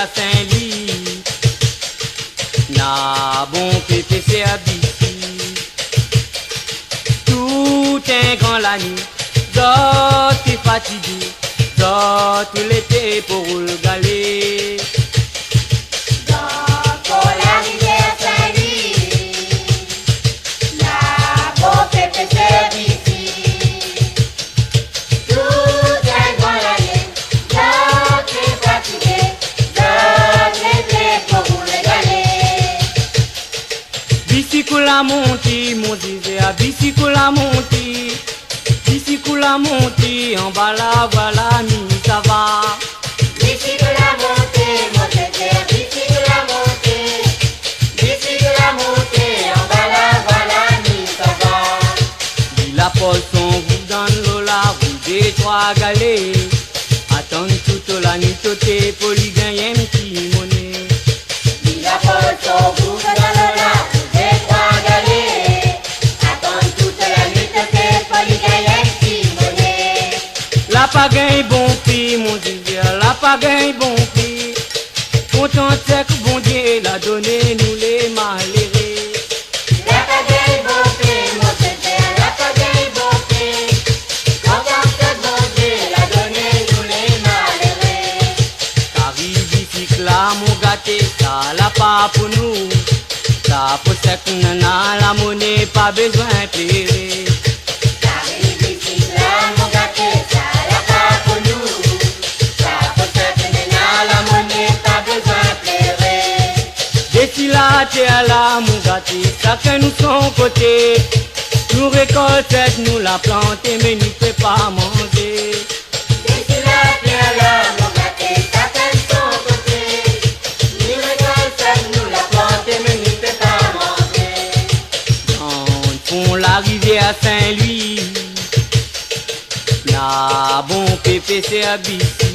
à Saint-Louis. Na bon pépé c'est à Bissy. Tout un grand la nuit, d'autres t'es fatigué, d'autres l'été pour le galer. Bicycle la montée, mon disait à bicycle la montée, bicycle la montée, en bas là voilà mi ça va. Bicycle la montée, mon disait à bicycle la montée, bicycle la montée, en bas là voilà mi ça va. Il la pose son vous dans l'eau là, vous des trois galets, attendre toute la nuit côté pour lui gagner un petit monnaie. Il la pose son vous dans l'eau là. La pagaille bon prix, mon Dieu, la pagaille bon prix. Content c'est que bon Dieu l'a donné nous les malheureux. La pagaille bon prix, mon Dieu, la pagaille bon prix. Content c'est que bon Dieu l'a donné nous les malheureux. Paris bicycle là mon gâté, ça l'a pas pour nous. Ça pour c'est que nana la monnaie pas besoin de pleurer. Paris bicycle là mon gâté, ça l'a pas pour nous. Ça pour c'est que nana la monnaie pas besoin de pleurer. D'ici là t'es là mon gâté, chacun nous son côté. Nous récoltons, nous la planter, mais nous ne peut pas manger. D'ici là t'es là mon gâté, chacun son côté. Nous récoltons, nous la planter, mais nous ne peut pas manger. Dans fond la rivière Saint-Louis, la bon pépé c'est à Bissy.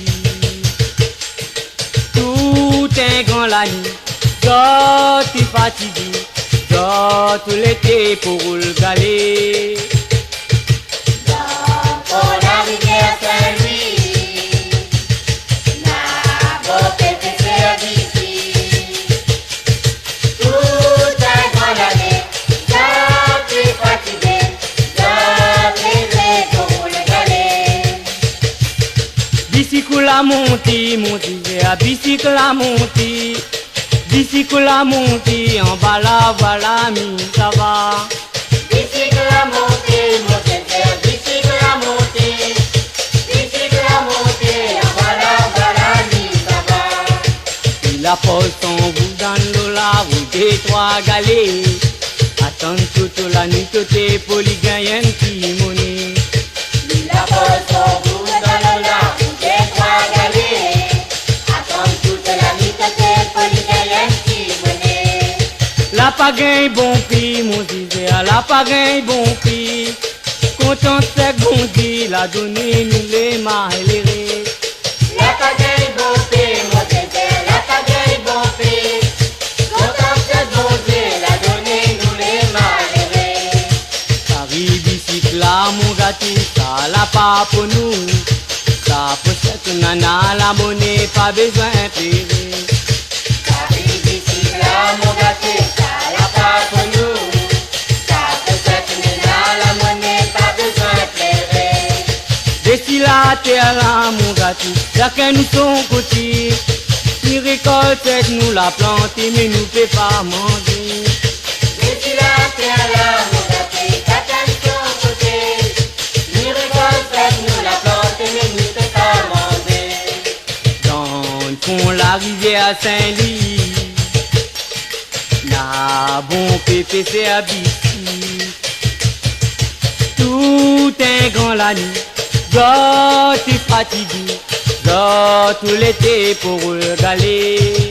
Tout un grand la nuit, d'autres fatigué, d'autres l'été pour le galer. Pour la rivière Saint-Louis, la beau pépé c'est à Bissy. Tout un grand l'année, d'autres fatigués, d'autres l'été pour le galer. Bicycle la montée, mon Dieu, à bicycle la montée, bicycle la montée, en bas là voilà mi ça va. Bicycle la montée, mon Dieu, bicycle la montée, bicycle la montée, en voilà mi ça va. Il apporte son bout dans l'eau là, vous des trois galets, attendre toute la nuit côté pour lui gagner un petit monnaie. Il apporte son bout dans l'eau là, vous des trois galets, attendre toute la nuit côté pour lui gagner un petit monnaie. La pagaille bon prix, mon disait, la pagaille bon prix. Content c'est que bon Dieu l'a donné nous les malheureux. La pagaille bon prix, mon Dieu, la pagaille bon prix. Content c'est bon Dieu l'a donné nous les malheureux. Paris bicycle là mon gâté, ça l'a pas pour nous. Ça pour cette nana la monnaie pas besoin de payer. Paris bicycle là mon gâté, ça l'a pas pour nous. Ça pour cette nana la monnaie pas besoin de pleurer. D'ici là terre là mon gâté, chacun nous son côté. Nous récoltons, nous la planter, mais nous ne peut pas manger. D'ici là terre là mon gâté, chacun de son côté. Nous récoltons, nous la planter, mais nous ne peut pas manger. Dans le fond la rivière Saint-Louis, la bon pépé c'est à Bissy. Tout un grand la nuit, d'autres fatigué, d'autres l'été pour le galer.